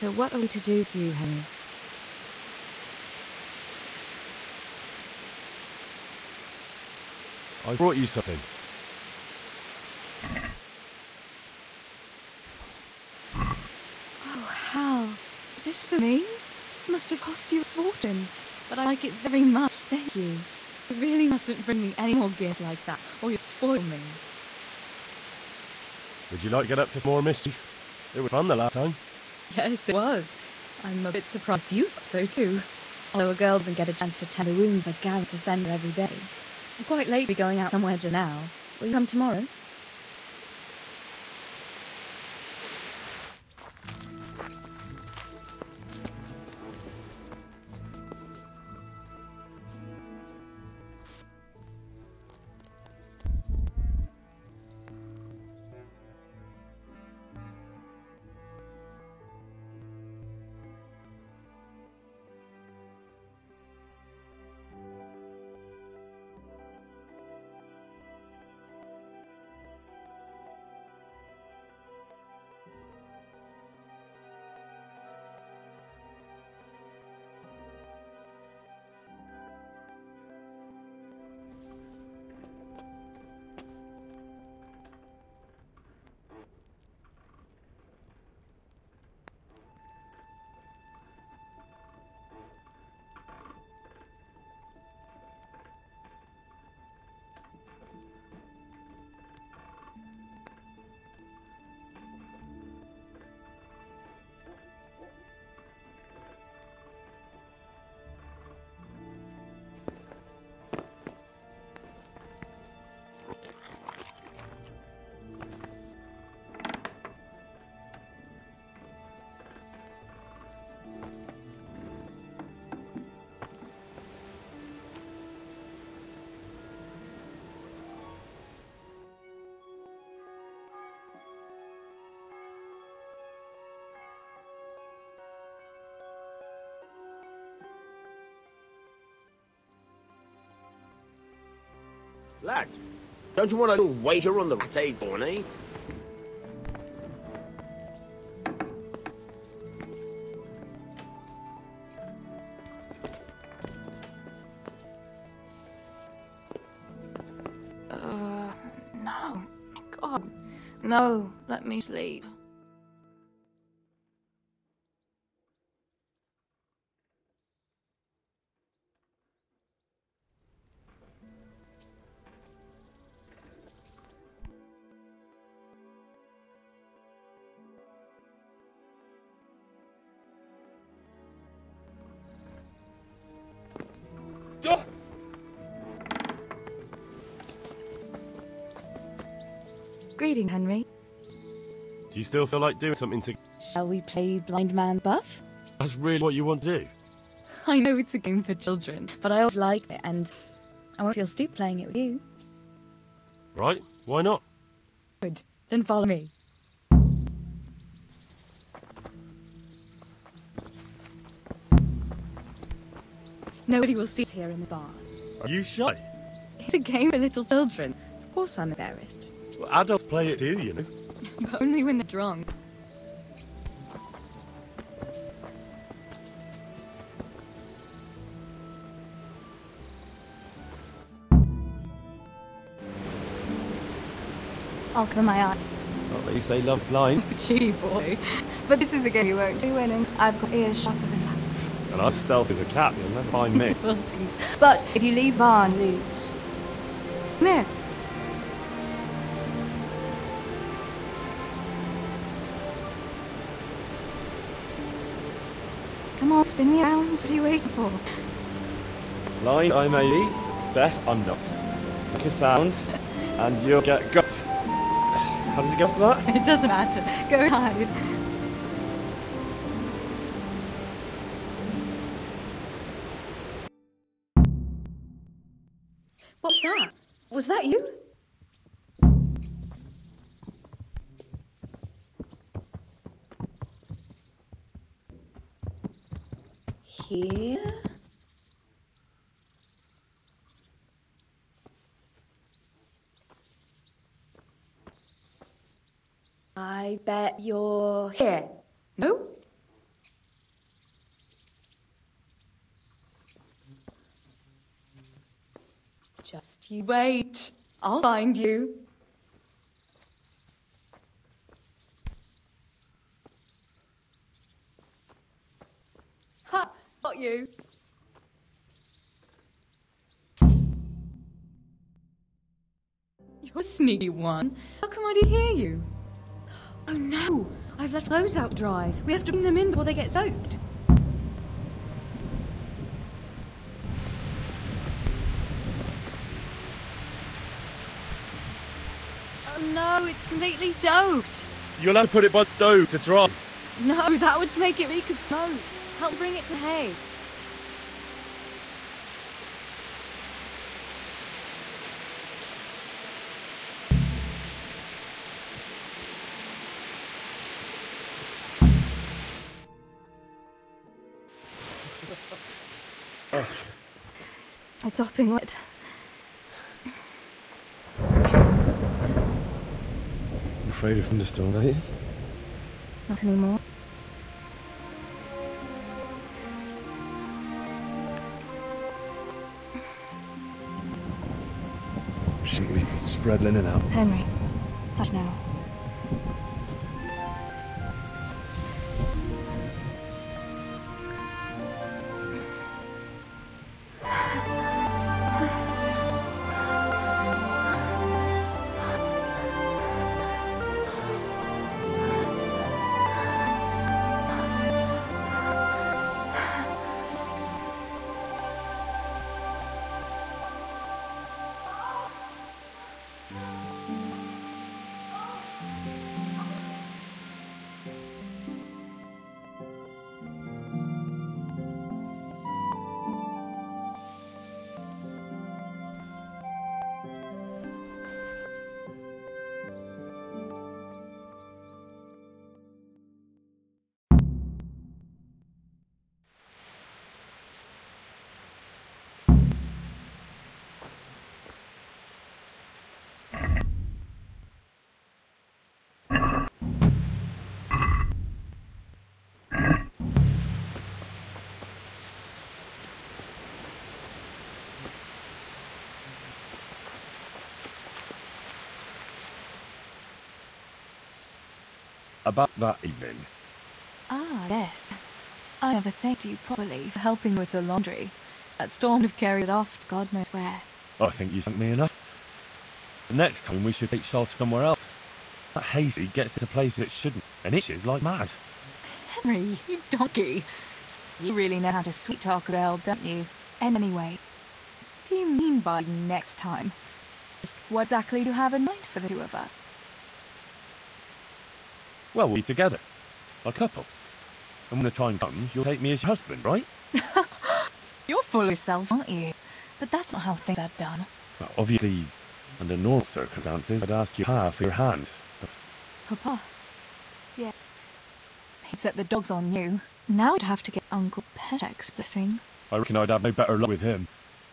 So what are we to do for you, Henry? I brought you something. Oh, Hal. Is this for me? This must have cost you a fortune. But I like it very much, thank you. You really mustn't bring me any more gifts like that, or you'll spoil me. Would you like to get up to some more mischief? It was fun the last time. Yes, it was. I'm a bit surprised you thought so too. Although a girl doesn't get a chance to tend the wounds of a gallant defender every day. I'm quite late to be going out somewhere just now. Will you come tomorrow? Lad, don't you want a little wager on the latte, Barney? No. God, no, let me sleep. Greeting, Henry. Do you still feel like doing something to... Shall we play Blind Man Buff? That's really what you want to do? I know it's a game for children, but I always like it, and I won't feel stupid playing it with you. Right, why not? Good. Then follow me. Nobody will see us here in the barn. Are you shy? It's a game for little children. Of course I'm embarrassed. Well, adults play it too, you know. But only when they're drunk. I'll cover my eyes. Not that you say love's blind. Gee, boy. But this is a game you won't be winning. I've got ears sharper than that. And I'm stealth as a cat, you'll never find me. We'll see. But if you leave barn, lose. Come here. Come on, spin me around. What are you waiting for? Blind I may be, deaf I'm not. Make a sound, and you'll get got. How does it go after that? It doesn't matter. Go hide. What's that? Was that you? Here? I bet you're here. No? Just you wait. I'll find you. Ha! Got you. You're a sneaky one. How come I didn't hear you? Oh no! I've left clothes out to dry. We have to bring them in before they get soaked. Oh no, it's completely soaked. You'll have to put it by the stove to dry. No, that would make it reek of smoke. Help bring it to hay. It's hopping wet. I'm afraid of thunderstorms, are you? Not anymore. Shouldn't we spread linen out? Henry, hush now. About that evening. Ah, yes. I never thanked you properly for helping with the laundry. That storm would have carried it off to God knows where. I think you thanked me enough. The next time we should take shelter somewhere else. That hazy gets into places it shouldn't, and itches like mad. Henry, you donkey. You really know how to sweet-talk a girl, don't you? And anyway, what do you mean by next time? Just what exactly do you have in mind for the two of us? Well, we'll be together. A couple. And when the time comes, you'll take me as your husband, right? You're full of yourself, aren't you? But that's not how things are done. Well, obviously, under normal circumstances, I'd ask you half for your hand. Papa? Yes. He'd set the dogs on you. Now I'd have to get Uncle Petek's blessing. I reckon I'd have no better luck with him.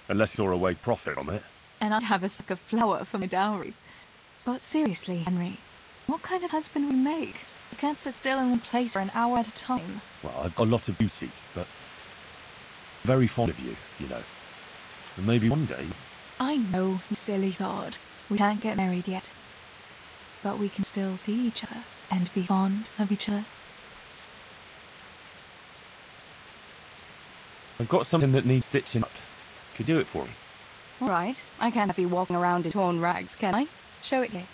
Unless he saw a way profit from it. And I'd have a sack of flour for my dowry. But seriously, Henry, what kind of husband would you make? You can't sit still in one place for an hour at a time. Well, I've got a lot of duties, but very fond of you, you know. And maybe one day... I know, you silly thought. We can't get married yet. But we can still see each other and be fond of each other. I've got something that needs stitching up. Could you do it for me? All right. I can't have you walking around in torn rags, can I? Show it me.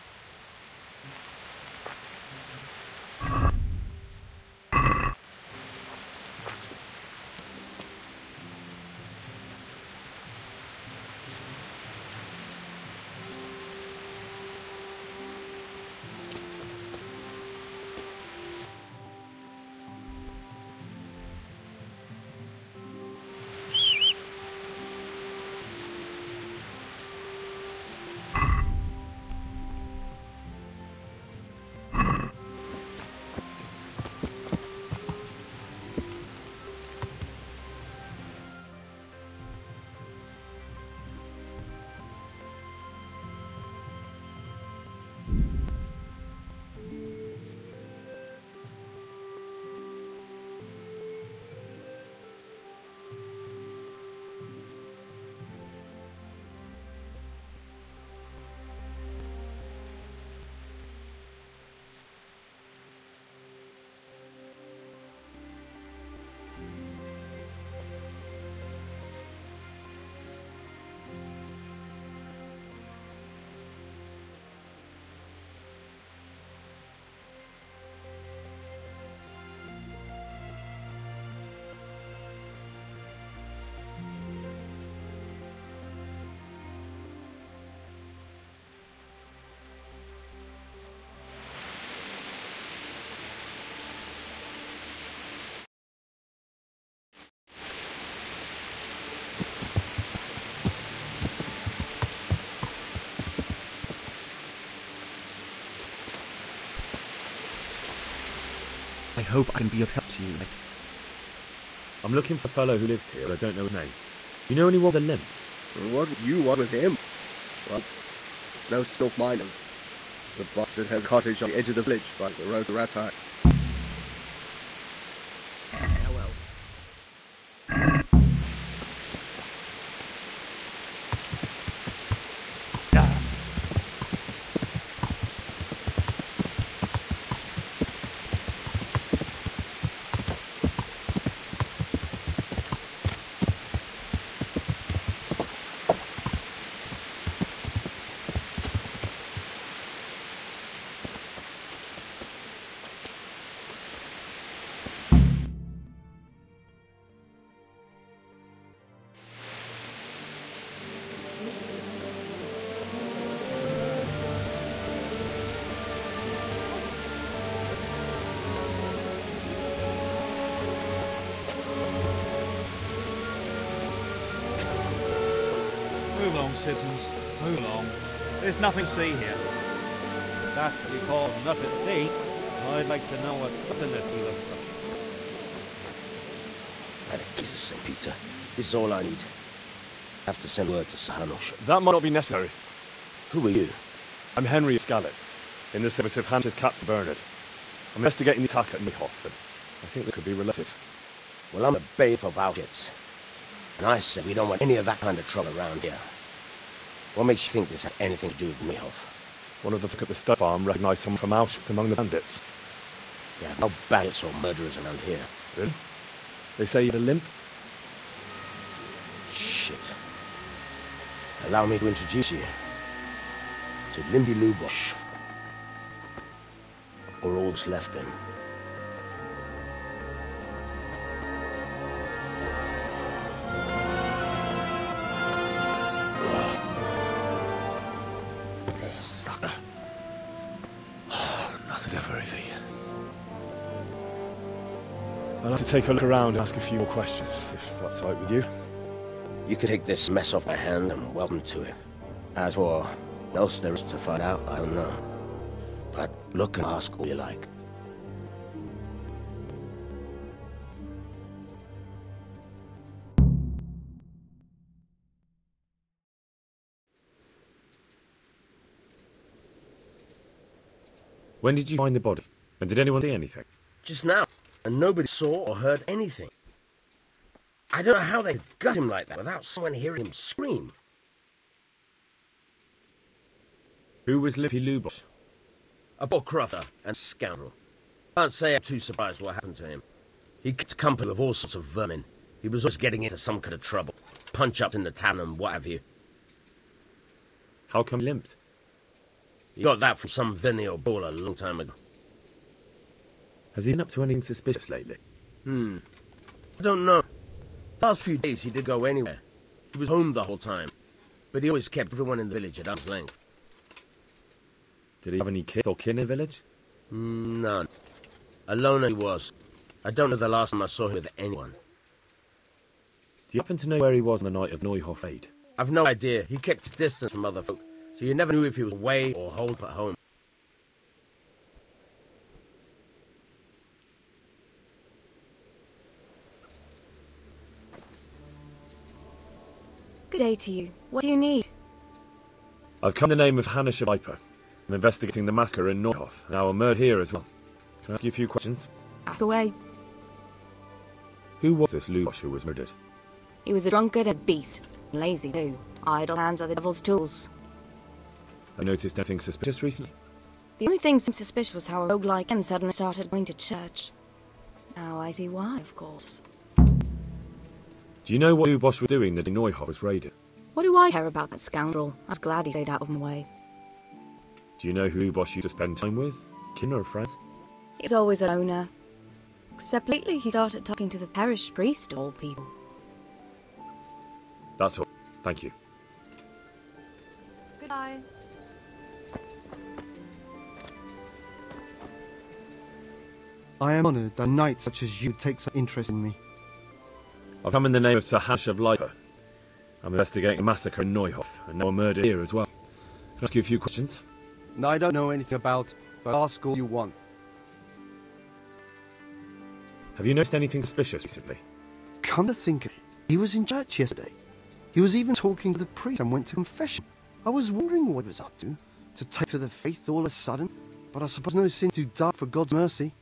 I hope I can be of help to you, mate. I'm looking for a fellow who lives here, but I don't know his name. Do you know anyone with a limp? What would you want with him? Well, it's no stuff miners. The bastard has a cottage on the edge of the village by the road to Ratai. Move along, citizens. Move along. There's nothing to see here. That's what you call nothing to see. I'd like to know what something this looks like. Jesus, St. Peter. This is all I need. I have to send word to Sahanosh. That might not be necessary. Who are you? I'm Henry Scarlett, in the service of Hampshire's Captain Bernard. I'm investigating the attack at Neuhoff, and I think they could be related. Well, I'm a bailiff of Auschwitz. And I said we don't want any of that kind of trouble around here. What makes you think this has anything to do with Neuhoff? One of the folk at the stud farm recognised someone from Auschwitz among the bandits. There are no bandits or murderers around here. Really? They say he had a limp? Shit. Allow me to introduce you to Limby Lubosh. Or all that's left him. Sucker. Nothing's ever easy. I'll have to take a look around and ask a few more questions, if that's all right with you. You can take this mess off my hand and welcome to it. As for what else there is to find out, I don't know. But look and ask all you like. When did you find the body? And did anyone see anything? Just now, and nobody saw or heard anything. I don't know how they got him like that without someone hearing him scream. Who was Lippy Lubosh? A poor crofter and scoundrel. Can't say I'm too surprised what happened to him. He kept company with all sorts of vermin. He was always getting into some kind of trouble. Punch-ups in the town and what have you. How come he limped? He got that from some Vinny or baller a long time ago. Has he been up to anything suspicious lately? I don't know. The last few days he didn't go anywhere. He was home the whole time. But he always kept everyone in the village at arm's length. Did he have any kids or kin in the village? None. A loner he was. I don't know the last time I saw him with anyone. Do you happen to know where he was on the night of Neuhoff raid? I've no idea. He kept his distance from other folk, so you never knew if he was away or holed at home. Good day to you. What do you need? I've come in the name of Hannah Viper. I'm investigating the massacre in Neuhoff, and our murder here as well. Can I ask you a few questions? Ask away. Who was this Lubosh who was murdered? He was a drunkard and a beast. Lazy too. Idle hands are the devil's tools. Have you noticed anything suspicious recently? The only thing seemed suspicious was how a rogue like him suddenly started going to church. Now I see why, of course. Do you know what Lubosh was doing the day Neuhoff was raided? What do I care about that scoundrel? I was glad he stayed out of my way. Do you know who Lubosh used to spend time with? Kin or friends? He's always a loner. Except lately he started talking to the parish priest of all people. That's all. Thank you. Goodbye. I am honoured that a knight such as you takes an interest in me. I've come in the name of Sir Hash of Liper. I'm investigating a massacre in Neuhoff, and now a murder here as well. Can I ask you a few questions? I don't know anything about it, but ask all you want. Have you noticed anything suspicious recently? Come to think of it, he was in church yesterday. He was even talking to the priest and went to confession. I was wondering what he was up to take to the faith all of a sudden, but I suppose no sin too dark for God's mercy.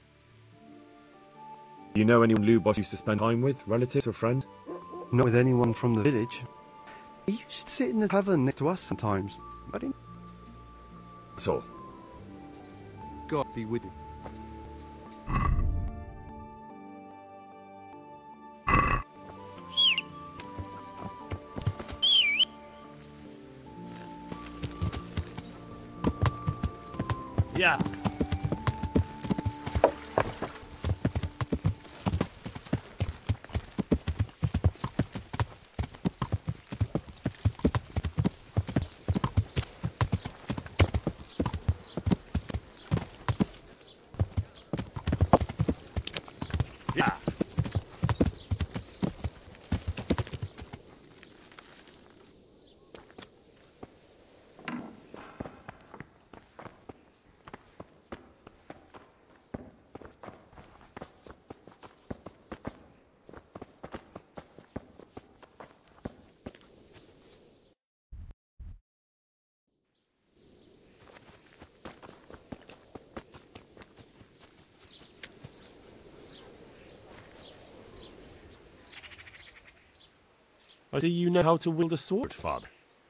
You know anyone Lubos used to spend time with, relatives or friend? Not with anyone from the village. He used to sit in the tavern next to us sometimes, but he... That's all. God be with you. Yeah. Yeah. I see you know how to wield a sword, Father.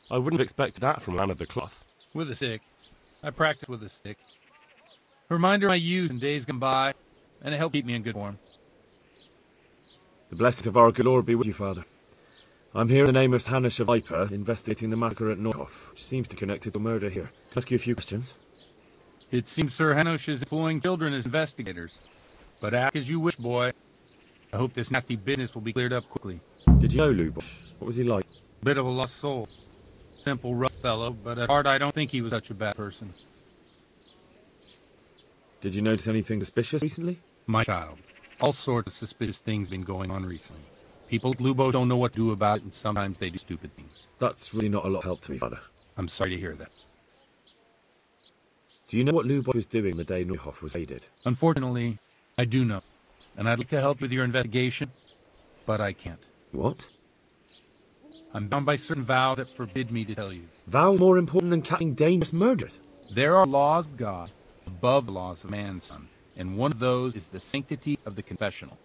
I wouldn't have expected that from a man of the cloth. With a stick. I practice with a stick. A reminder of my youth and days gone by, and it helped keep me in good form. The blessings of our good Lord be with you, Father. I'm here in the name of Hanish of Viper, investigating the massacre at Neuhof, which seems to connect to murder here. Can I ask you a few questions? It seems Sir Hanush is employing children as investigators. But act as you wish, boy. I hope this nasty business will be cleared up quickly. Did you know Lubos? What was he like? Bit of a lost soul. Simple, rough fellow, but at heart I don't think he was such a bad person. Did you notice anything suspicious recently? My child. All sorts of suspicious things been going on recently. People at Lubos don't know what to do about it, and sometimes they do stupid things. That's really not a lot of help to me, Father. I'm sorry to hear that. Do you know what Lubos was doing the day Neuhof was raided? Unfortunately, I do know. And I'd like to help with your investigation, but I can't. What? I'm bound by certain vows that forbid me to tell you. Vows more important than catching dangerous murders? There are laws of God above the laws of man's son, and one of those is the sanctity of the confessional.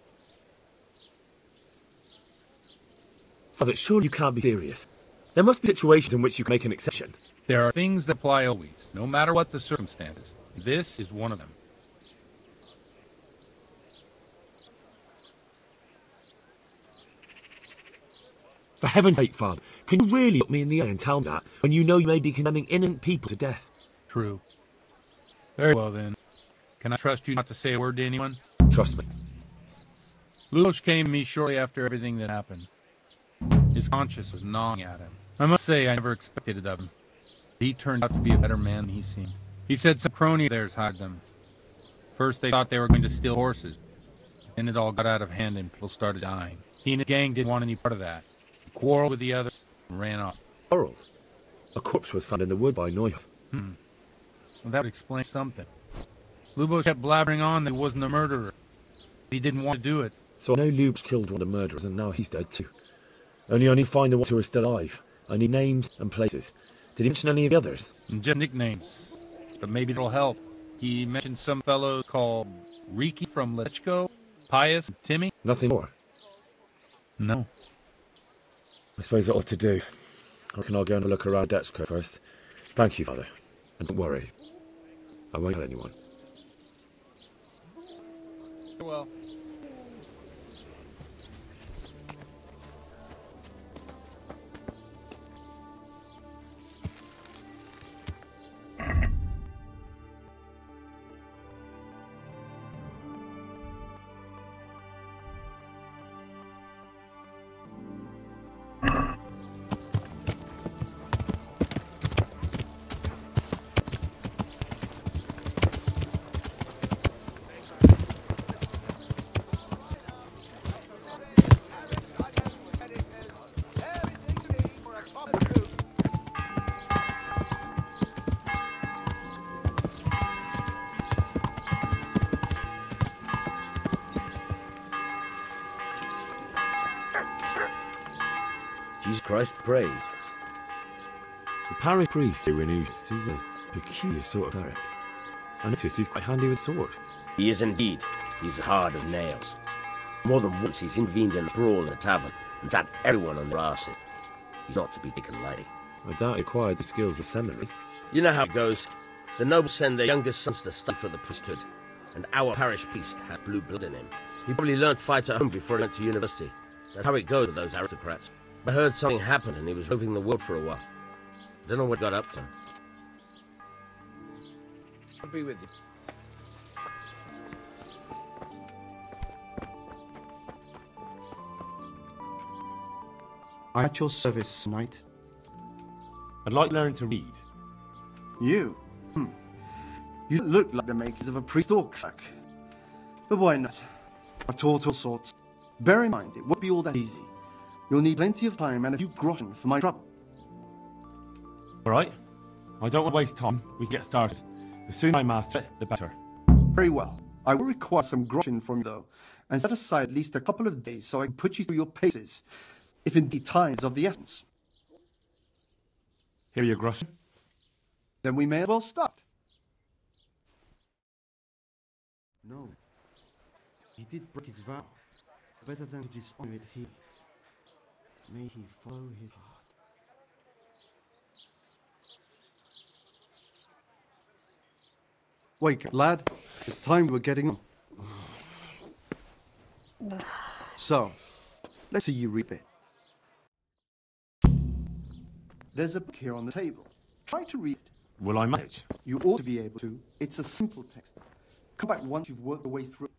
Father, surely you can't be serious. There must be situations in which you can make an exception. There are things that apply always, no matter what the circumstances. This is one of them. For heaven's sake, Father, can you really look me in the eye and tell me that when you know you may be condemning innocent people to death? True. Very well then. Can I trust you not to say a word to anyone? Trust me. Lubos came to me shortly after everything that happened. His conscience was gnawing at him. I must say I never expected it of him. He turned out to be a better man than he seemed. He said some crony of theirs hired them. First they thought they were going to steal horses. Then it all got out of hand and people started dying. He and his gang didn't want any part of that. He quarreled with the others and ran off. Quarreled? A corpse was found in the wood by Neuhof. Well, that would explain something. Lubos kept blabbering on that he wasn't a murderer. He didn't want to do it. So I know Lubos killed one of the murderers and now he's dead too. Only I need to find the ones who are still alive. I need names and places. Did he mention any of the others? Just nicknames. But maybe that'll help. He mentioned some fellow called Riki from Lechko, Pius, and Timmy. Nothing more? No. I suppose I ought to do. I reckon I'll go and look around Dechko first. Thank you, Father. And don't worry. I won't tell anyone. Well. Jesus Christ praised. The parish priest here in Ujis is a peculiar sort of cleric. I noticed he's quite handy with sword. He is indeed. He's hard as nails. More than once he's intervened in a brawl in a tavern and sat everyone on their asses. He's not to be taken lightly. I doubt he acquired the skills of seminary. You know how it goes. The nobles send their youngest sons to study for the priesthood, and our parish priest had blue blood in him. He probably learned to fight at home before he went to university. That's how it goes with those aristocrats. I heard something happened and he was roving the world for a while. I don't know what got up to. I'll be with you. I'm at your service, knight. I'd like to learn to read. You? You look like the makers of a priest or clerk. But why not? I've taught all sorts. Bear in mind, it won't be all that easy. You'll need plenty of time and a few groschen for my trouble. Alright. I don't want to waste time. We can get started. The sooner I master it, the better. Very well. I will require some groschen from you, though, and set aside at least a couple of days so I can put you through your paces, if indeed time is of the essence. Here are your groschen. Then we may as well start. No. He did break his vow. Better than to dishonor it here. May he follow his heart. Wake up, lad. It's time we're getting on. So, let's see you read it. There's a book here on the table. Try to read it. Will I manage? You ought to be able to. It's a simple text. Come back once you've worked your way through it.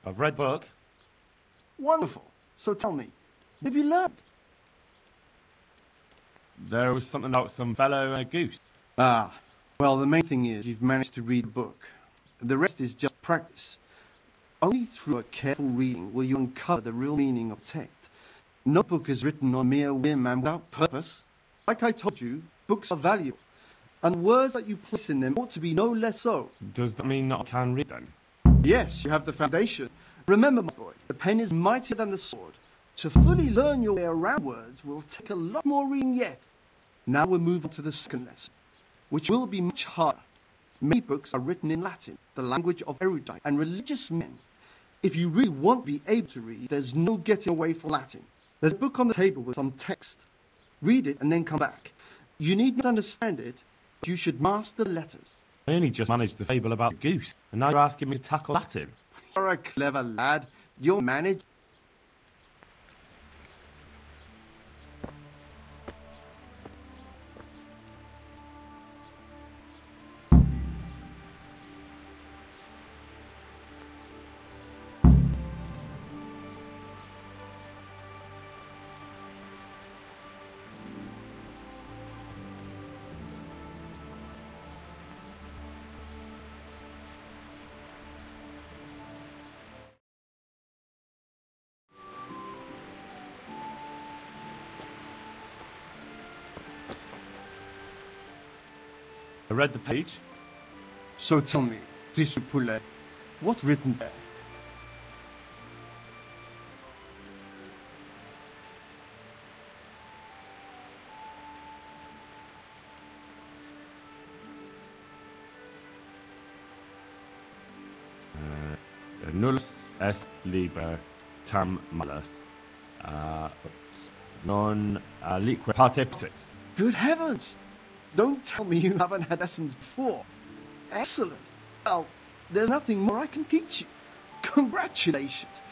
I've read the book. Wonderful. So tell me, what have you learned? There was something about some fellow and a goose. Ah, well, the main thing is you've managed to read the book. The rest is just practice. Only through a careful reading will you uncover the real meaning of text. No book is written on mere whim and without purpose. Like I told you, books are valuable, and words that you place in them ought to be no less so. Does that mean that I can read then? Yes, you have the foundation. Remember, my boy, the pen is mightier than the sword. To fully learn your way around words will take a lot more reading yet. Now we'll move on to the second lesson, which will be much harder. Many books are written in Latin, the language of erudite and religious men. If you really want to be able to read, there's no getting away from Latin. There's a book on the table with some text. Read it and then come back. You need not understand it, but you should master the letters. I only just managed the fable about the goose, and now you're asking me to tackle Latin. You're a clever lad. You'll manage. I read the page. So tell me, Tissu Poulet, what's written there? Nullus est liber tam malus, non lique parte possit. Good heavens! Don't tell me you haven't had lessons before. Excellent. Well, there's nothing more I can teach you. Congratulations.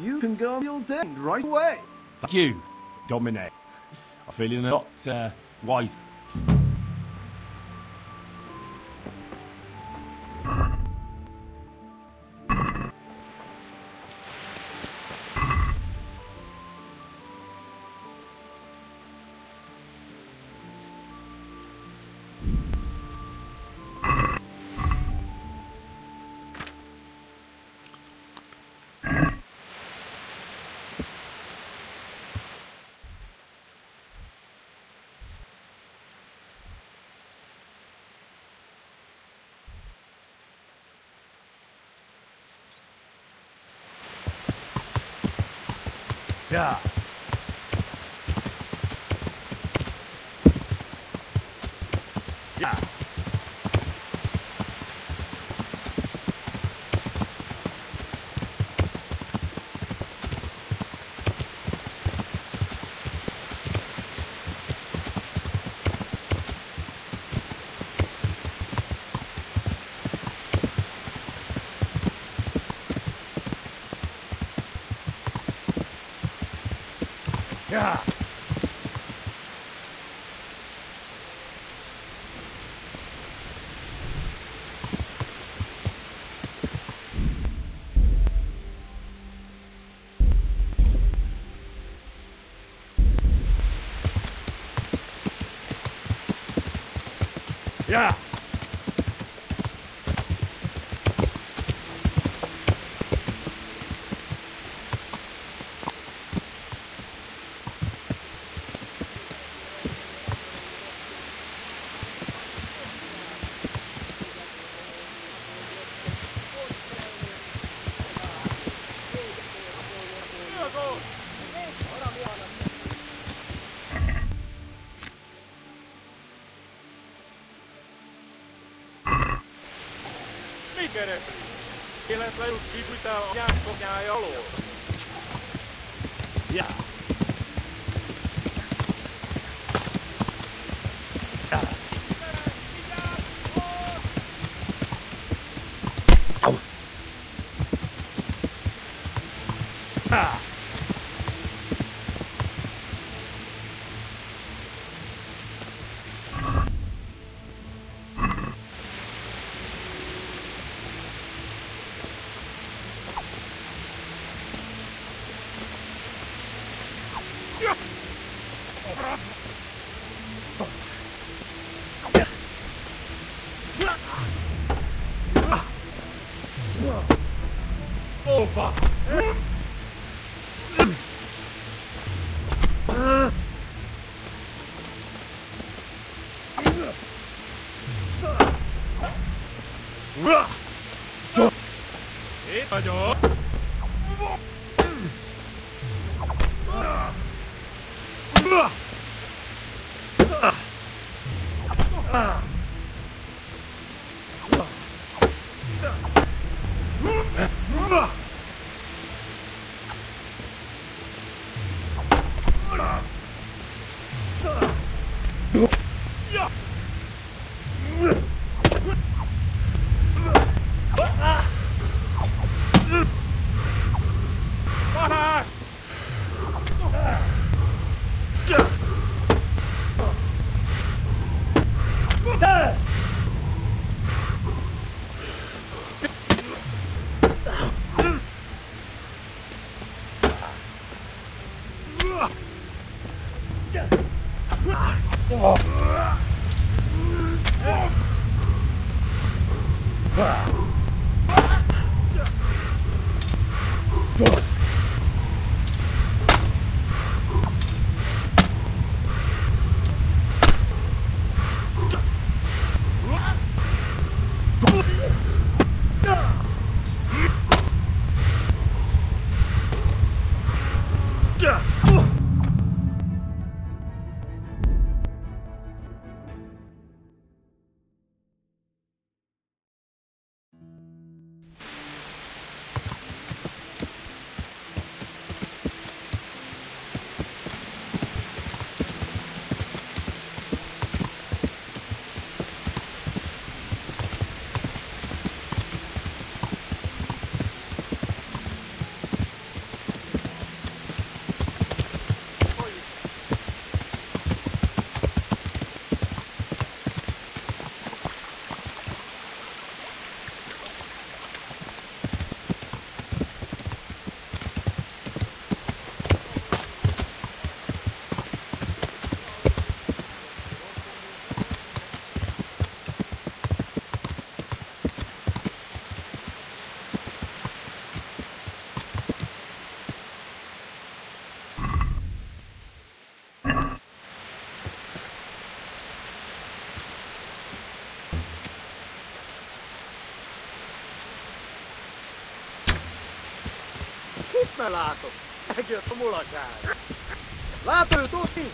You can go on your day right away. Thank you, Dominic. I'm feeling a lot wiser. Yeah. Yeah. Yeah. Yeah. Keresi. Kielet lejut vybuďte nějak kopňá jolu. Ja. Ja. Au. Ah. Oh, fuck. Ayo. Malato. Megijött a mulatság. Lát őt, Otti!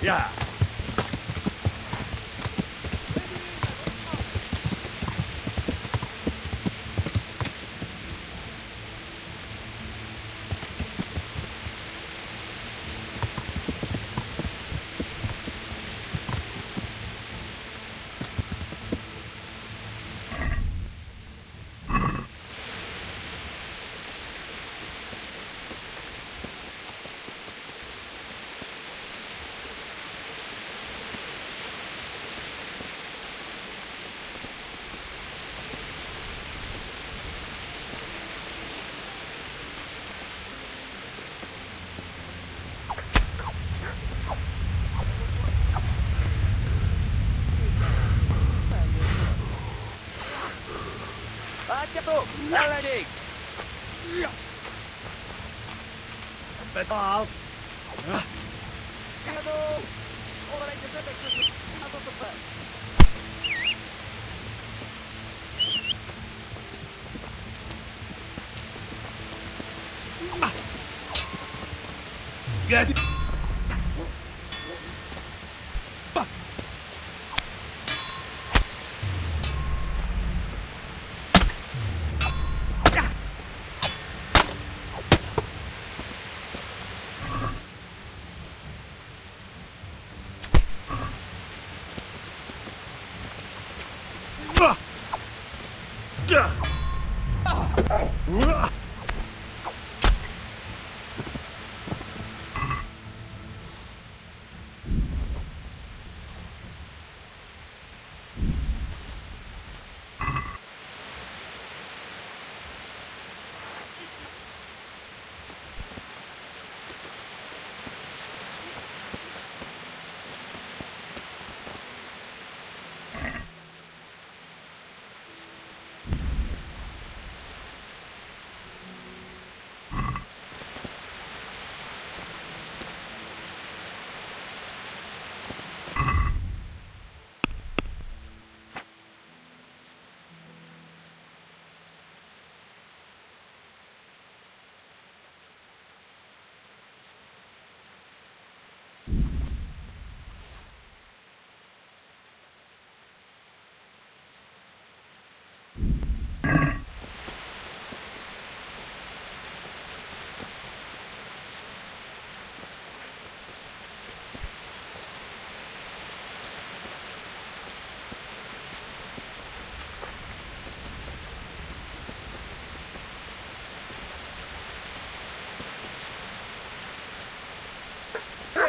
Ja. Látjátok! Ellegyék! Betal! Hello! Oda megy a zetek közül! Láthatok fel! Get!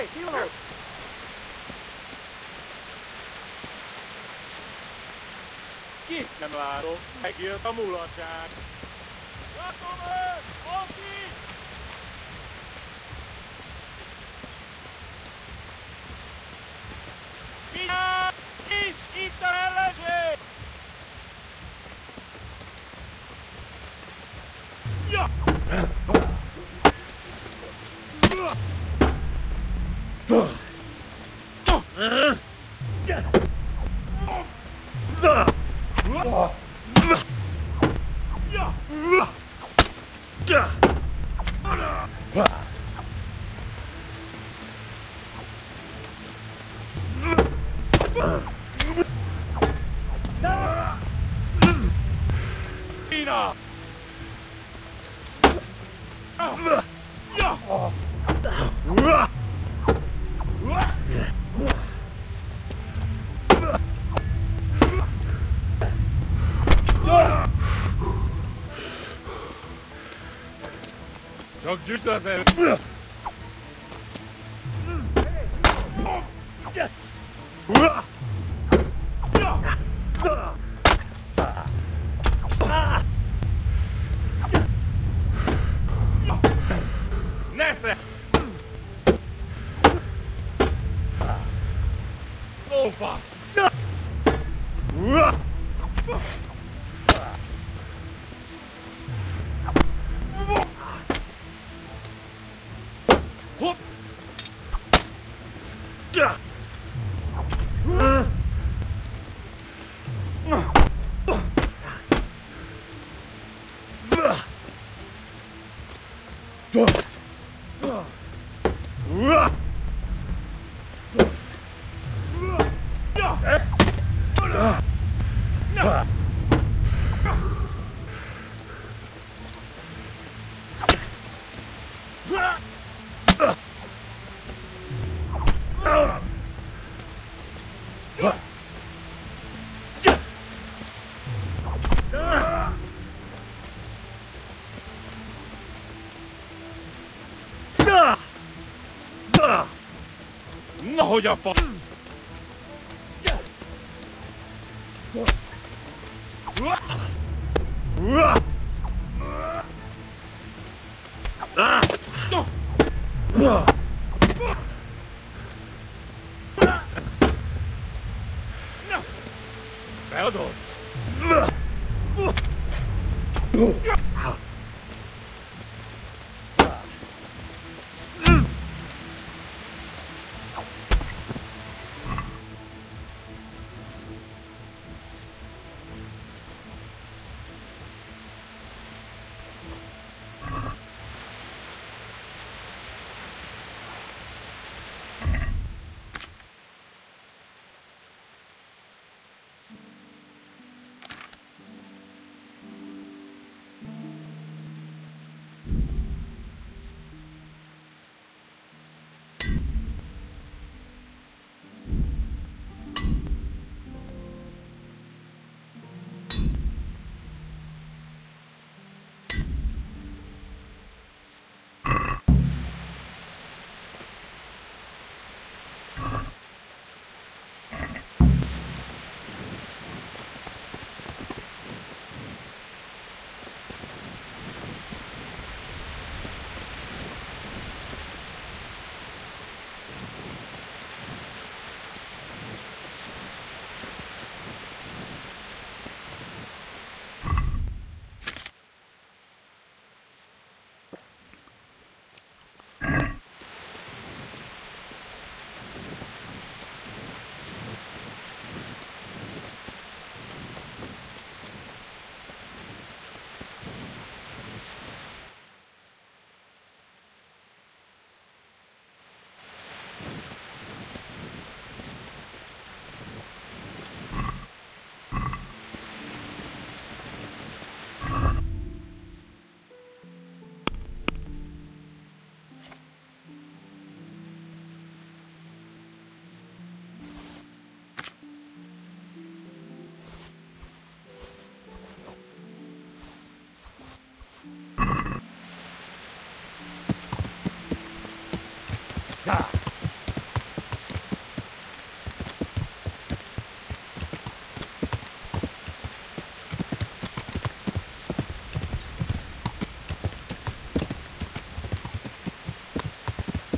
Hey, Kilo! Kit nem látom, megjött a mulatság. Látom őt! Oki! Vigyázz! Itt a ellenség! Ja! Ina! Csak gyűjtsd az el! Nesze! Lófasz! Hopp! No, you fuck.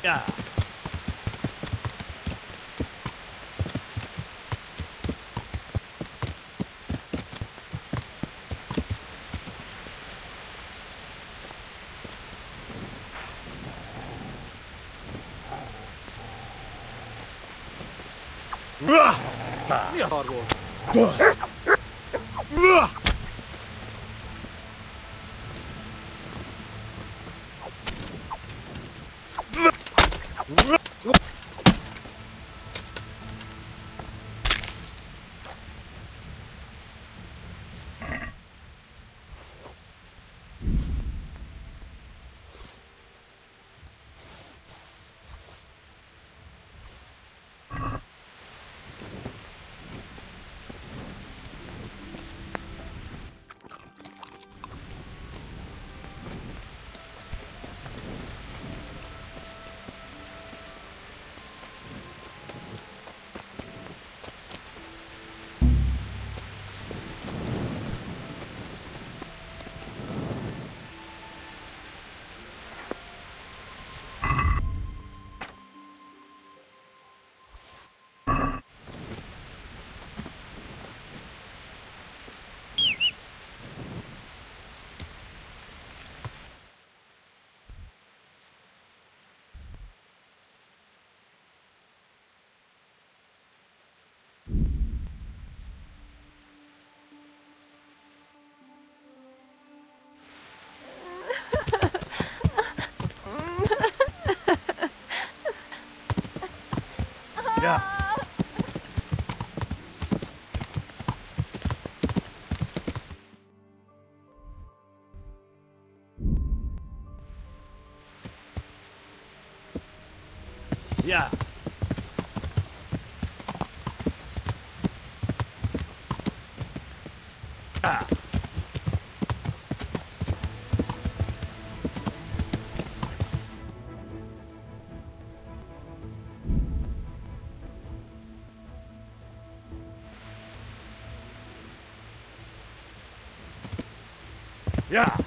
Yeah. Yeah, hard work. Yeah. Ah. Yeah.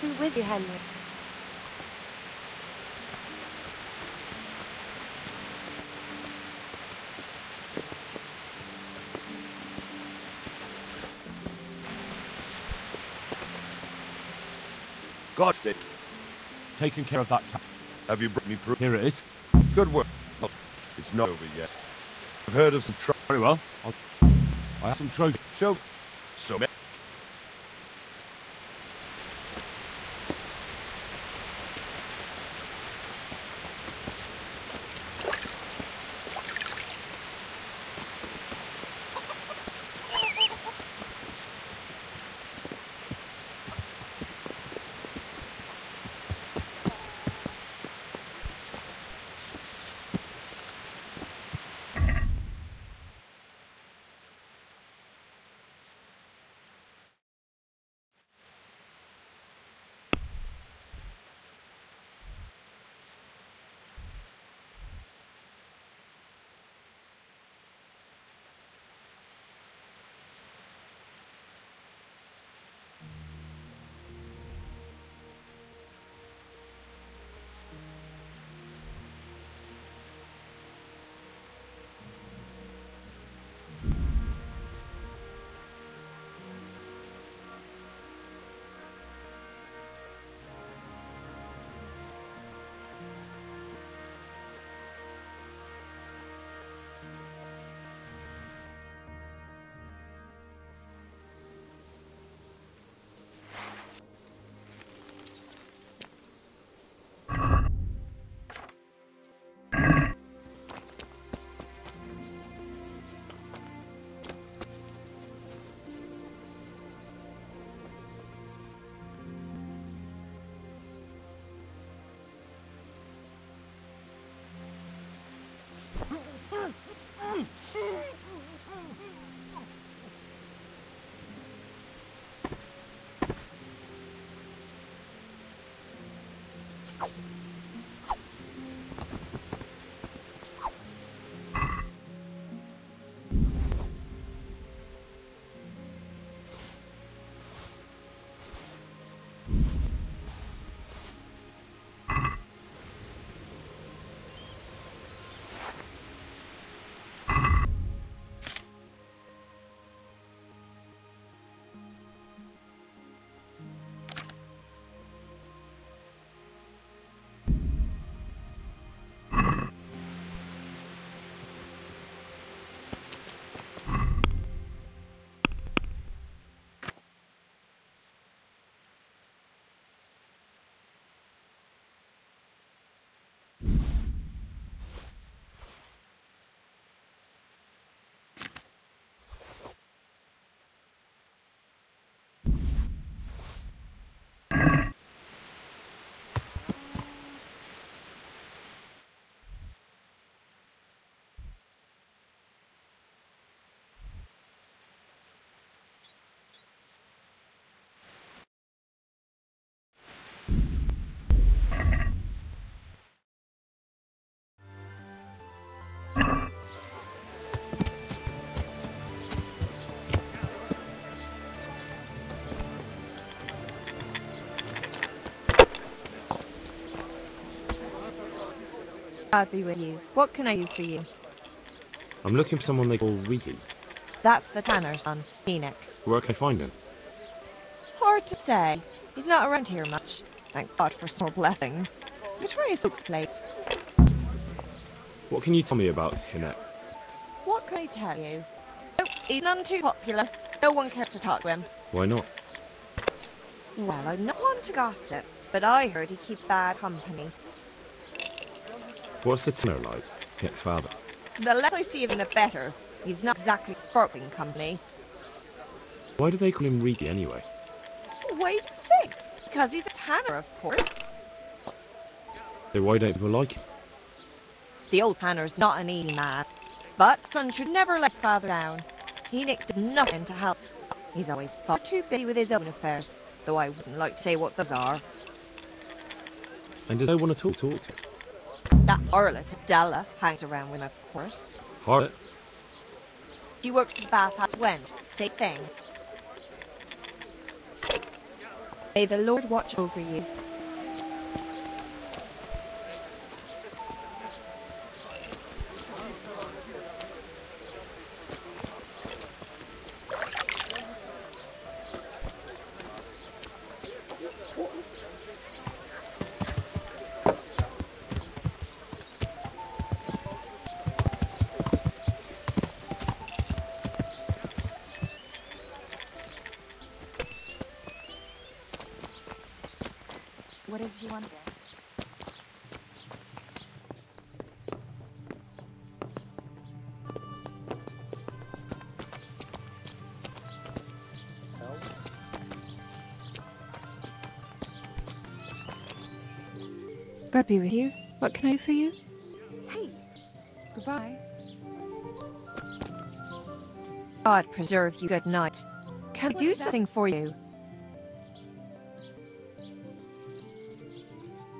I'm with you, Henry. God's sake, Taking care of that cat. have you brought me proof? Here it is. Good work. Oh, it's not over yet. I've heard of some trouble. Very well. I have some trophy. Show. So many. God be with you. What can I do for you? I'm looking for someone they call Riki. That's the tanner's son, Enoch. Where can I find him? Hard to say. He's not around here much. Thank God for small blessings. You try his folks' place. What can you tell me about Hinek? What can I tell you? Oh, he's none too popular. No one cares to talk to him. Why not? Well, I'm not one to gossip, but I heard he keeps bad company. What's the tenor like? Hinek's father. The less I see of him, the better. He's not exactly sparkling company. Why do they call him Riki anyway? Why do you think? Because he's a tanner, of course. So why don't people like him? The old tanner's not an easy man. But son should never let his father down. Enoch does nothing to help. He's always far too busy with his own affairs, though I wouldn't like to say what those are. And does no one at all talk to him? That harlot, Della, hangs around with him, of course. Harlot? She works as bathhouse went. Same thing. May the Lord watch over you. What did you want? God be with you. What can I do for you? Hey, goodbye. God preserve you. Good night. Can I do something for you?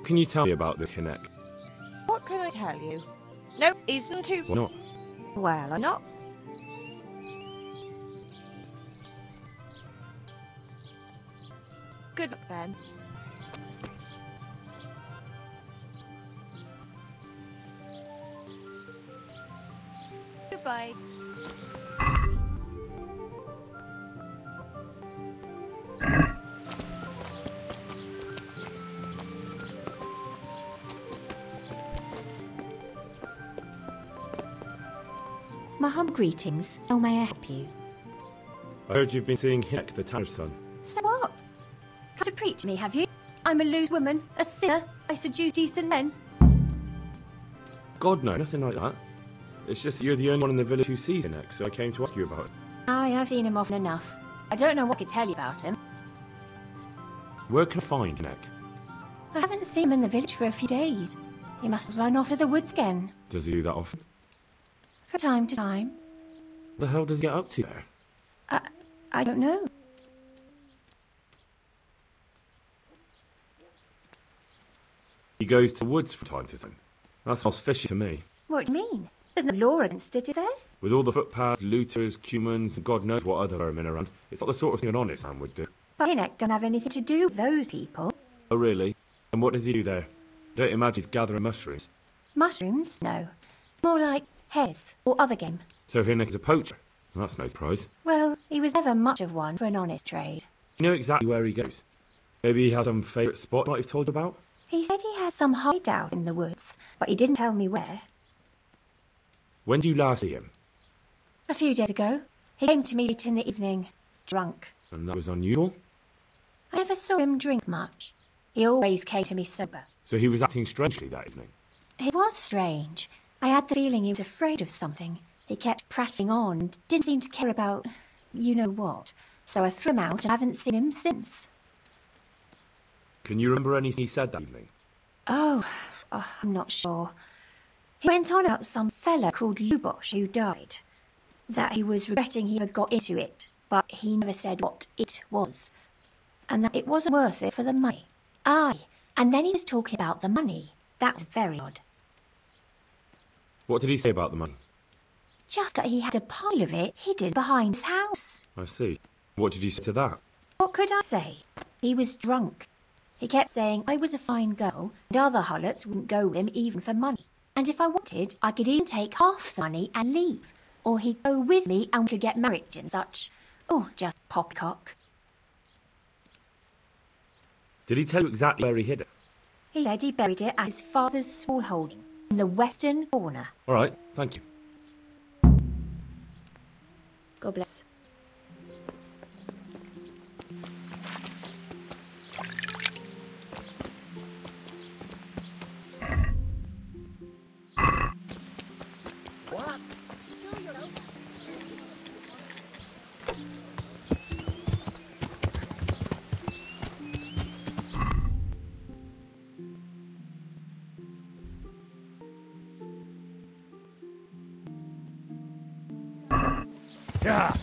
Can you tell me about the Hinek? What can I tell you? No, he's not too... Why not? Well, I'm not. Good luck, then. Goodbye. My humble greetings. How may I help you? I heard you've been seeing Hinek, the tanner's son. So what? Come to preach me, have you? I'm a loose woman, a sinner. I seduce decent men. God, no, nothing like that. It's just that you're the only one in the village who sees Hinek, so I came to ask you about it. I have seen him often enough. I don't know what I could tell you about him. Where can I find Hinek? I haven't seen him in the village for a few days. He must have run off to the woods again. Does he do that often? From time to time. What the hell does he get up to there? I don't know. He goes to the woods from time to time. That sounds fishy to me. What do you mean? There's no law against it, is there? With all the footpaths, looters, cumans, and God knows what other vermin around, it's not the sort of thing an honest man would do. But Hinek doesn't have anything to do with those people. Oh, really? And what does he do there? I don't imagine he's gathering mushrooms. Mushrooms? No. More like hares or other game. So Hinek is a poacher? Well, that's no surprise. Well, he was never much of one for an honest trade. You know exactly where he goes? Maybe he has some favourite spot he might have told you about? He said he has some hideout in the woods, but he didn't tell me where. When did you last see him? A few days ago. He came to me late in the evening, drunk. And that was unusual? I never saw him drink much. He always came to me sober. So he was acting strangely that evening? It was strange. I had the feeling he was afraid of something. He kept prattling on, didn't seem to care about you-know-what. So I threw him out and haven't seen him since. Can you remember anything he said that evening? Oh, I'm not sure. He went on about some fellow called Lubosh who died. That he was regretting he ever got into it, but he never said what it was. And that it wasn't worth it for the money. Aye, and then he was talking about the money. That was very odd. What did he say about the money? Just that he had a pile of it hidden behind his house. I see. What did you say to that? What could I say? He was drunk. He kept saying I was a fine girl, and other harlots wouldn't go with him even for money. And if I wanted, I could even take half the money and leave. Or he'd go with me and we could get married and such. Oh, just poppycock. Did he tell you exactly where he hid it? He said he buried it at his father's small holding, in the western corner. All right, thank you. God bless. Yeah.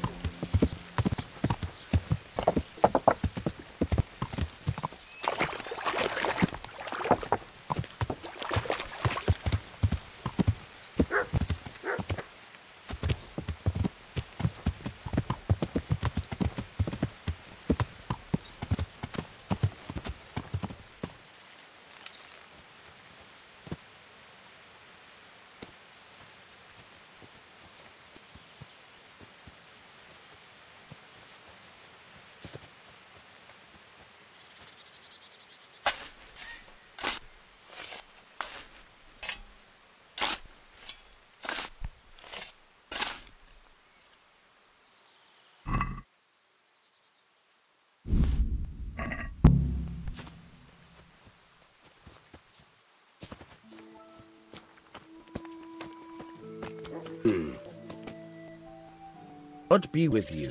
God be with you.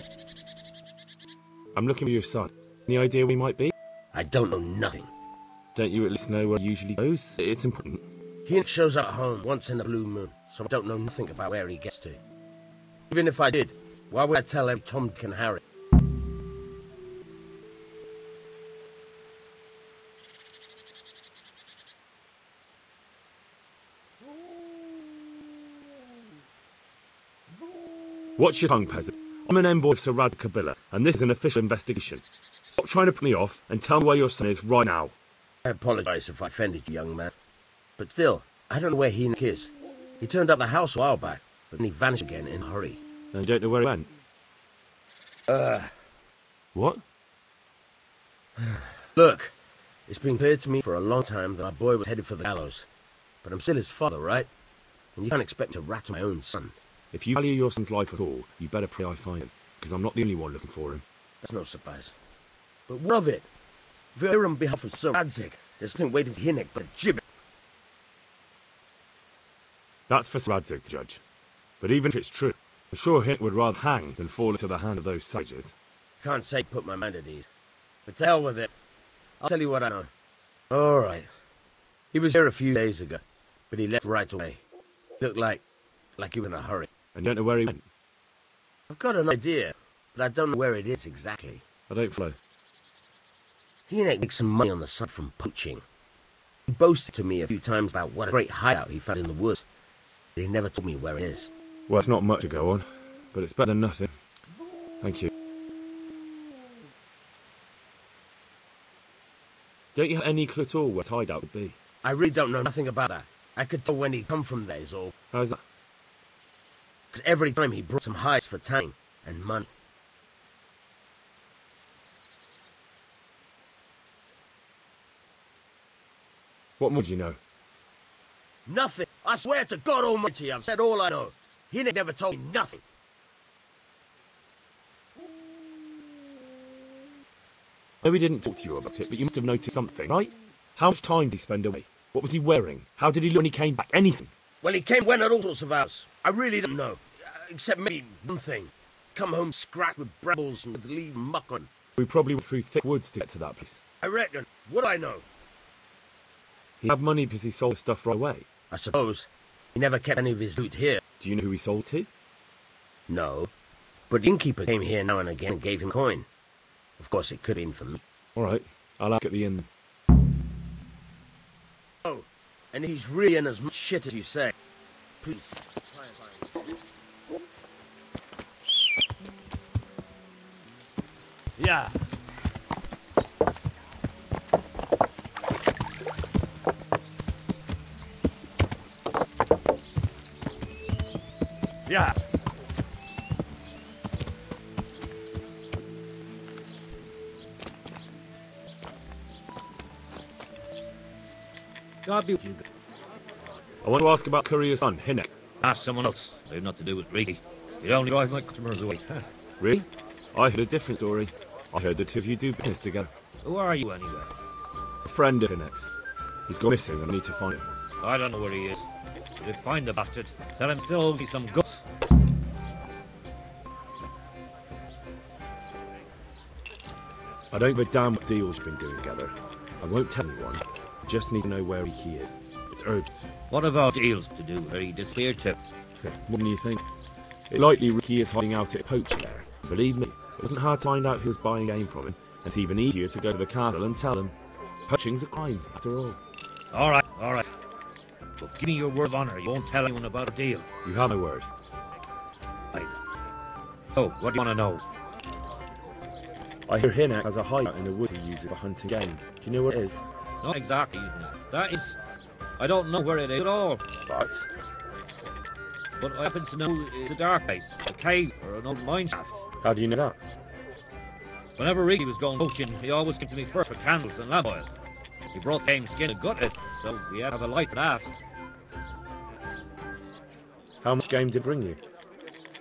I'm looking for your son. Any idea where he might be? I don't know nothing. Don't you at least know where he usually goes? It's important. He shows up at home once in a blue moon, so I don't know nothing about where he gets to. Even if I did, why would I tell every Tom, Dick and Harry? Watch your tongue, peasant. I'm an envoy of Sir Rad Kabila, and this is an official investigation. Stop trying to put me off, and tell me where your son is right now. I apologize if I offended you, young man. But still, I don't know where he is. He turned up the house a while back, but then he vanished again in a hurry. And you don't know where he went? What? Look, it's been clear to me for a long time that my boy was headed for the gallows. But I'm still his father, right? And you can't expect me to rattle my own son. If you value your son's life at all, you better pray I find him, because I'm not the only one looking for him. That's no surprise. But what of it? If you're here on behalf of Sir Radzig, there's nothing waiting for Hinnick but a gibbet. That's for Sir Radzig to judge. But even if it's true, I'm sure Hinnick would rather hang than fall into the hand of those savages. Can't say put my mind at ease. But to hell with it. I'll tell you what I know. All right. He was here a few days ago, but he left right away. Looked like he was in a hurry. And you don't know where he went? I've got an idea, but I don't know where it is exactly. I don't flow. He makes some money on the side from poaching. He boasted to me a few times about what a great hideout he found in the woods, but he never told me where it is. Well, it's not much to go on, but it's better than nothing. Thank you. Don't you have any clue at all where his hideout would be? I really don't know nothing about that. I could tell when he'd come from there is all. How's that? Because every time he brought some hides for tanning and money. What more do you know? Nothing. I swear to God Almighty, I've said all I know. He never told me nothing. No, he didn't talk to you about it, but you must have noticed something, right? How much time did he spend away? What was he wearing? How did he look when he came back? Anything? Well, he came went at all sorts of hours. I really don't know. Except maybe one thing. Come home scratched with brambles and with the leaf muck on. We probably went through thick woods to get to that place. I reckon. What do I know? He had money because he sold the stuff right away. I suppose. He never kept any of his loot here. Do you know who he sold to? No. But the innkeeper came here now and again and gave him coin. Of course, it could have been for me. All right. I'll ask at the inn. Oh, and he's really in as much shit as you say. Please. Yeah. Yeah. God be with you. I want to ask about Courier's son, Hinnick. Ask someone else. They've nothing to do with Ricky. You only drive my customers away. Really? I heard a different story. I heard the two of you do business together. Who are you, anyway? A friend of Hinnick's. He's gone missing and I need to find him. I don't know where he is. If you find the bastard, tell him still owes me some guts. I don't give a damn what deals you've been doing together. I won't tell anyone. I just need to know where Ricky is. It's urgent. What have our deals to do where he disappeared to? More than you think. It's likely Ricky is hiding out at a poaching there. Believe me, it wasn't hard to find out who's buying game from him. And it's even easier to go to the castle and tell them. Poaching's a crime, after all. All right. But give me your word of honor. You won't tell anyone about a deal. You have my word. Right. So, what do you want to know? I hear Hinnick has a hideout in the woods he uses for hunting game. Do you know where it is? Not exactly. That is... I don't know where it is at all. But I happen to know it's a dark place, a cave, or an old mine shaft. how do you know that? Whenever Ricky was going poaching, he always came to me first for candles and lamp oil. He brought game skin and gutted, so we had to have a light for that. How much game did it bring you?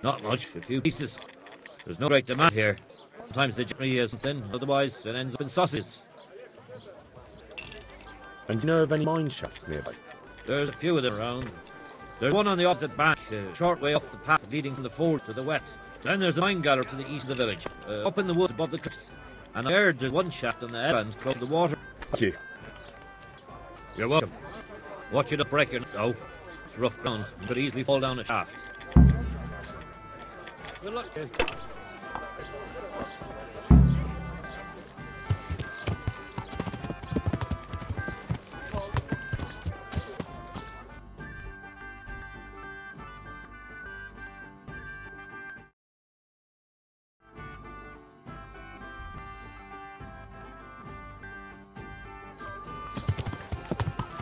Not much, a few pieces. There's no great demand here. Sometimes they generally something, otherwise it ends up in sausages. And do you know of any mine shafts nearby? There's a few of them around. There's one on the opposite bank, a short way off the path leading from the forge to the west. Then there's a mine gallery to the east of the village, up in the woods above the cliffs. And I heard there's one shaft on the headland close to the water. Thank you. You're welcome. Watch it up break your neck, though. It's rough ground. You could easily fall down a shaft. Good luck, kid.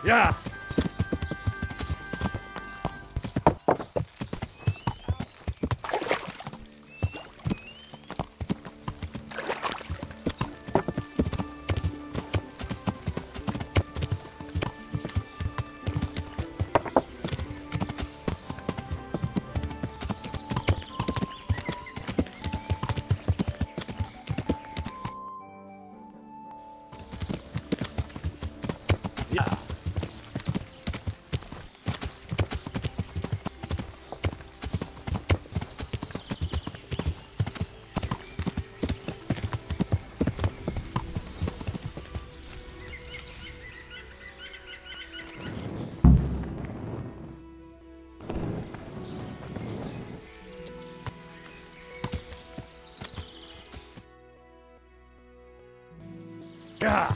Yeah! Yeah!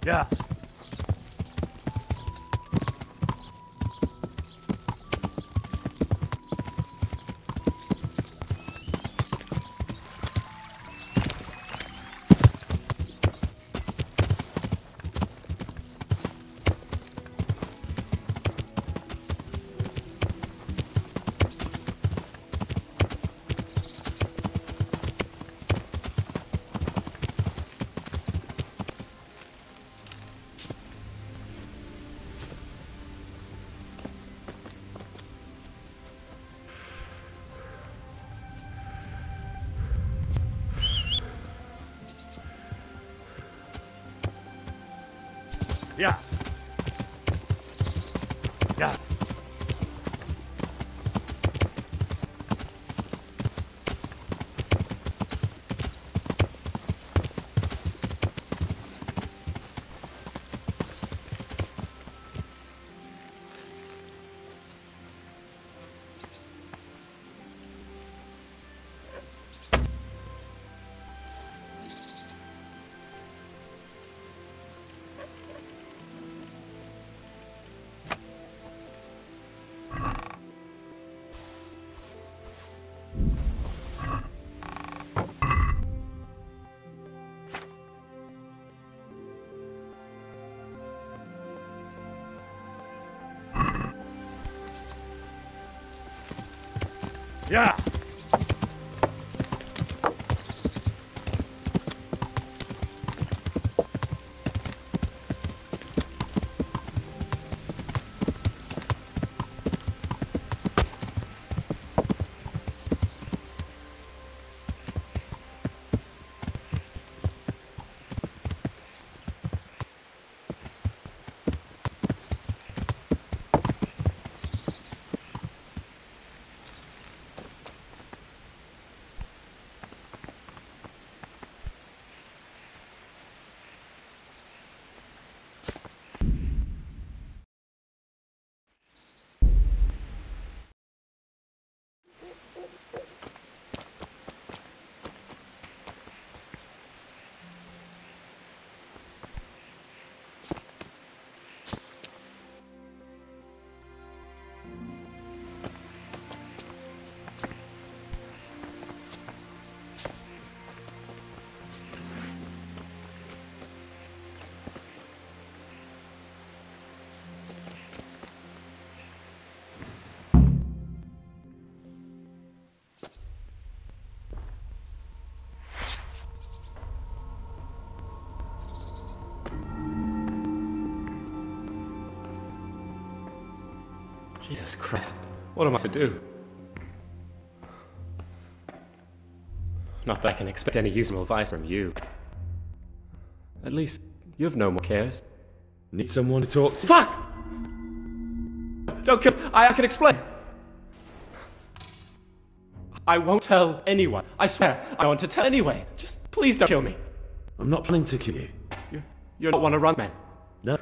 Yeah. Yeah. Yeah. Yeah. Jesus Christ, what am I to do? Not that I can expect any useful advice from you. At least, you have no more cares. Need someone to talk to? Fuck! Don't kill me. I can explain. I won't tell anyone. I swear, I want to tell anyway. Just please don't kill me. I'm not planning to kill you. You're not one of Run's men? No.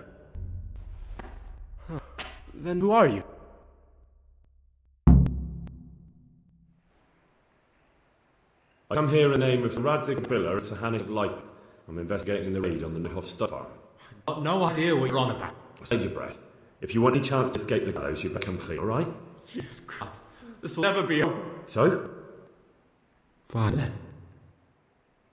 Huh. Then who are you? I come here in the name of Radzik Biller and Sahanic Light. I'm investigating the raid on the Nihov stuff farm. I've got no idea what you're on about. Save your breath. If you want any chance to escape the gallows, you better come clean, alright? Jesus Christ. This will never be over. So? Fine then.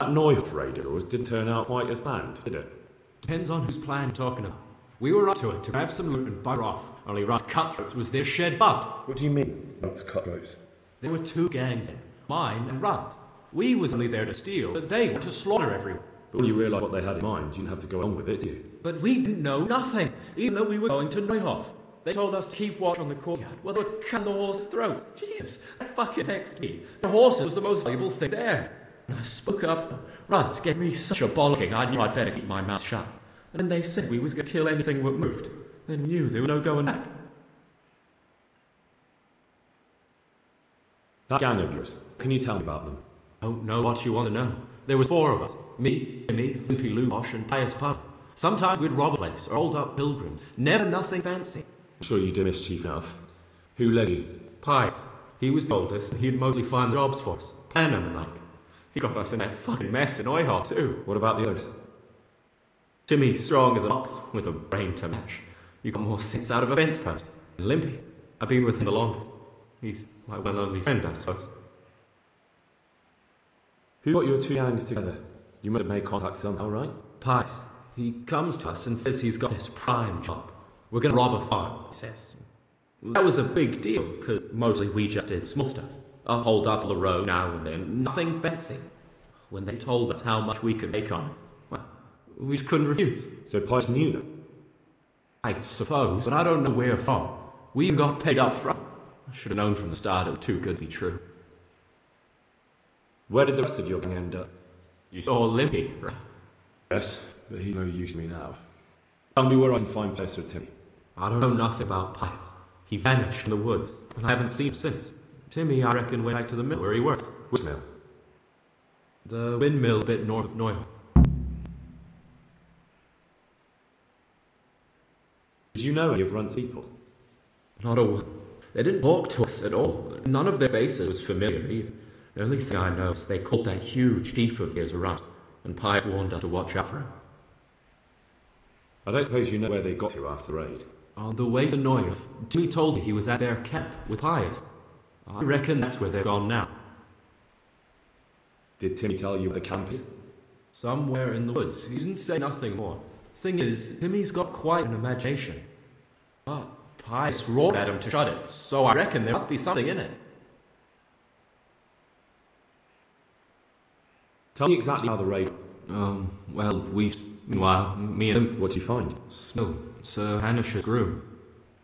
That Neuhoff raid of yours didn't turn out quite as planned, did it? Depends on whose plan you're talking about. We were up to it to grab some loot and bugger off. Only Run's cutthroats was their shed blood. What do you mean, Run's cutthroats? There were two gangs in. Mine and Run's. We was only there to steal, but they were to slaughter everyone. But when you realised what they had in mind, you didn't have to go on with it, did you? But we didn't know nothing, even though we were going to Neuhoff. They told us to keep watch on the courtyard while they were cutting the horse's throat. Jesus, that fucking vexed me. The horse was the most valuable thing there. And I spoke up, though. Run gave me such a bollocking I knew I'd better keep my mouth shut. And then they said we was going to kill anything that moved. They knew there was no going back. That gang of yours, can you tell me about them? Don't know what you want to know. There was four of us. Me, Jimmy, Limpy Lubosh, and Pius Pub. Sometimes we'd rob a place or hold up pilgrims. Never nothing fancy. I'm sure you did mischief enough. Who led you? Pius. He was the oldest, and he'd mostly find the jobs for us. Plan them and like. He got us in that fucking mess in Neuhoff too. What about the others? Timmy's strong as an ox with a brain to match. You got more sense out of a fence post. And Limpy, I've been with him the longer. He's my one only friend, I suppose. Who got your two gangs together? You must have made contact somehow, right? Pies. He comes to us and says he's got this prime job. We're gonna rob a farm, he says. That was a big deal, because mostly we just did small stuff. I'll hold up the road now and then, nothing fancy. When they told us how much we could make on it, well, we just couldn't refuse. So Pies knew that? I suppose, but I don't know where from. We even got paid up front. I should have known from the start it was too good to be true. Where did the rest of your gang end up? You saw Limpy, right? Yes, but he's no use to me now. Tell me where I can find Professor Timmy. I don't know nothing about Pies. He vanished in the woods, and I haven't seen him since. Timmy, I reckon, went back to the mill where he works. Which mill? The windmill a bit north of Neuhof. Did you know any of Runt's people? Not a one. They didn't talk to us at all. None of their faces was familiar either. The only thing I know is they called that huge chief of theirs around, and Pies warned us to watch out for him. I don't suppose you know where they got to after the raid? On the way to Neuhof, Timmy told me he was at their camp with Pies. I reckon that's where they're gone now. Did Timmy tell you where the camp is? Somewhere in the woods. He didn't say nothing more. Thing is, Timmy's got quite an imagination. But Pies roared at him to shut it, so I reckon there must be something in it. Tell me exactly how the raid... Well, meanwhile, me and him... What'd you find? Snow, Sir Hanish's groom.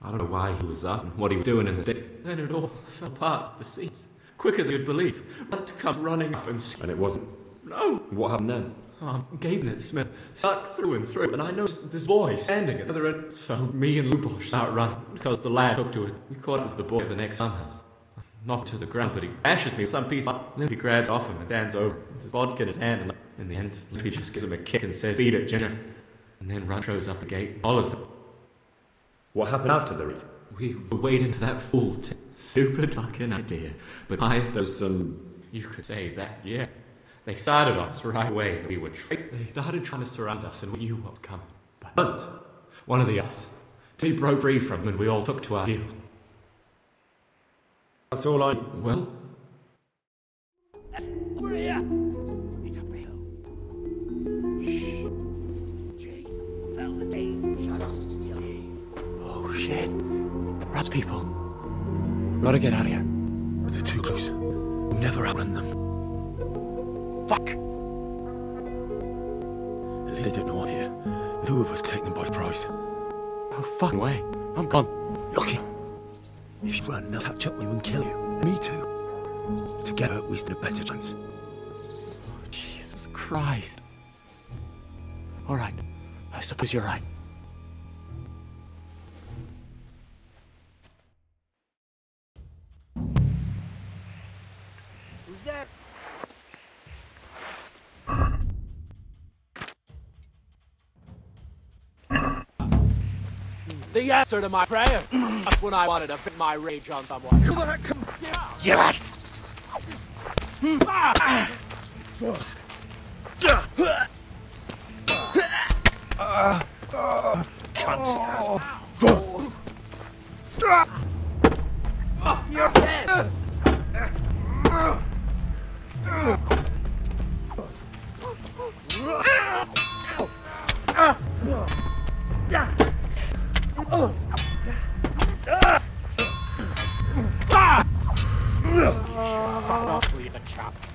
I don't know why he was up and what he was doing in the day. Then it all fell apart at the seams. Quicker than you'd believe. Runt comes running up and... And it wasn't? No! What happened then? Gabenett Smith sucked through and through, and I noticed this boy standing at the other end. So me and Lubosh start running, because the lad took to it. We caught up with the boy at the next farmhouse. Knocked to the ground, but he bashes me with some piece of... Limpy grabs off him and stands over with his vodka in his hand, and in the end, Limpy just gives him a kick and says, "Beat it, Ginger." And then Runt shows up the gate and follows them. What happened after the raid? We were waiting for that fool to... Stupid fucking idea. But There's some... You could say that, yeah. They started on us right away that we would trick. They started trying to surround us, and we knew what was coming. But one of the us. Timmy broke free from them, and we all took to our heels. That's all I... Well... Over here! It's a bill. Shh. Jay, tell the name. Shut up. Oh, shit. Rats people. Gotta get out of here. They're too close. We'll never outrun them. Fuck! At least they don't know I'm here. The two of us can take them by surprise. No fucking way. I'm gone. Lucky. If you run, they'll catch up with you and kill you. Me too. Together, we stand a better chance. Oh, Jesus Christ. Alright. I suppose you're right. Who's there? The answer to my prayers. That's when I wanted to vent my rage on someone. Come on, come on. Get out! You're dead! I'll leave the chops.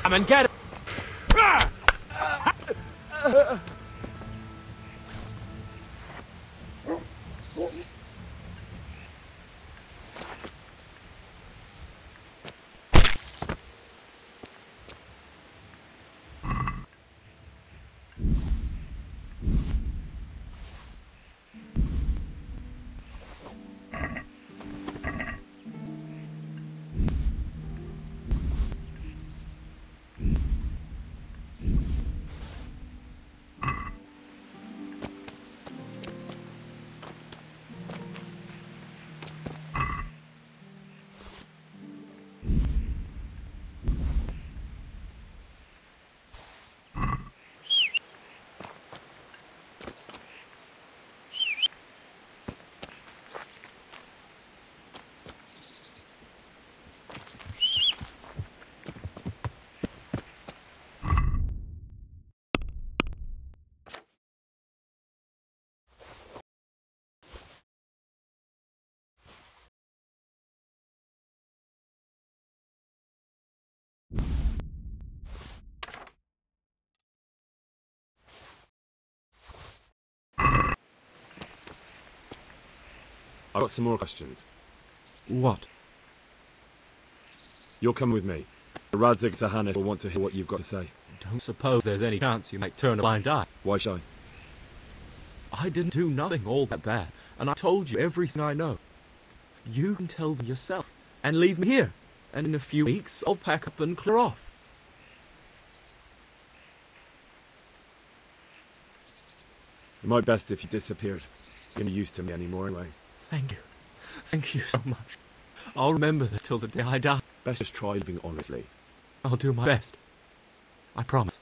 Come and get it! I've got some more questions. What? You'll come with me. The Radzig to Hanish will want to hear what you've got to say. Don't suppose there's any chance you might turn a blind eye. Why should I didn't do nothing all that bad, and I told you everything I know. You can tell them yourself, and leave me here, and in a few weeks I'll pack up and clear off. It might be best if you disappeared. You're not used to me anymore anyway. Thank you. Thank you so much. I'll remember this till the day I die. Best just try living honestly. I'll do my best. I promise.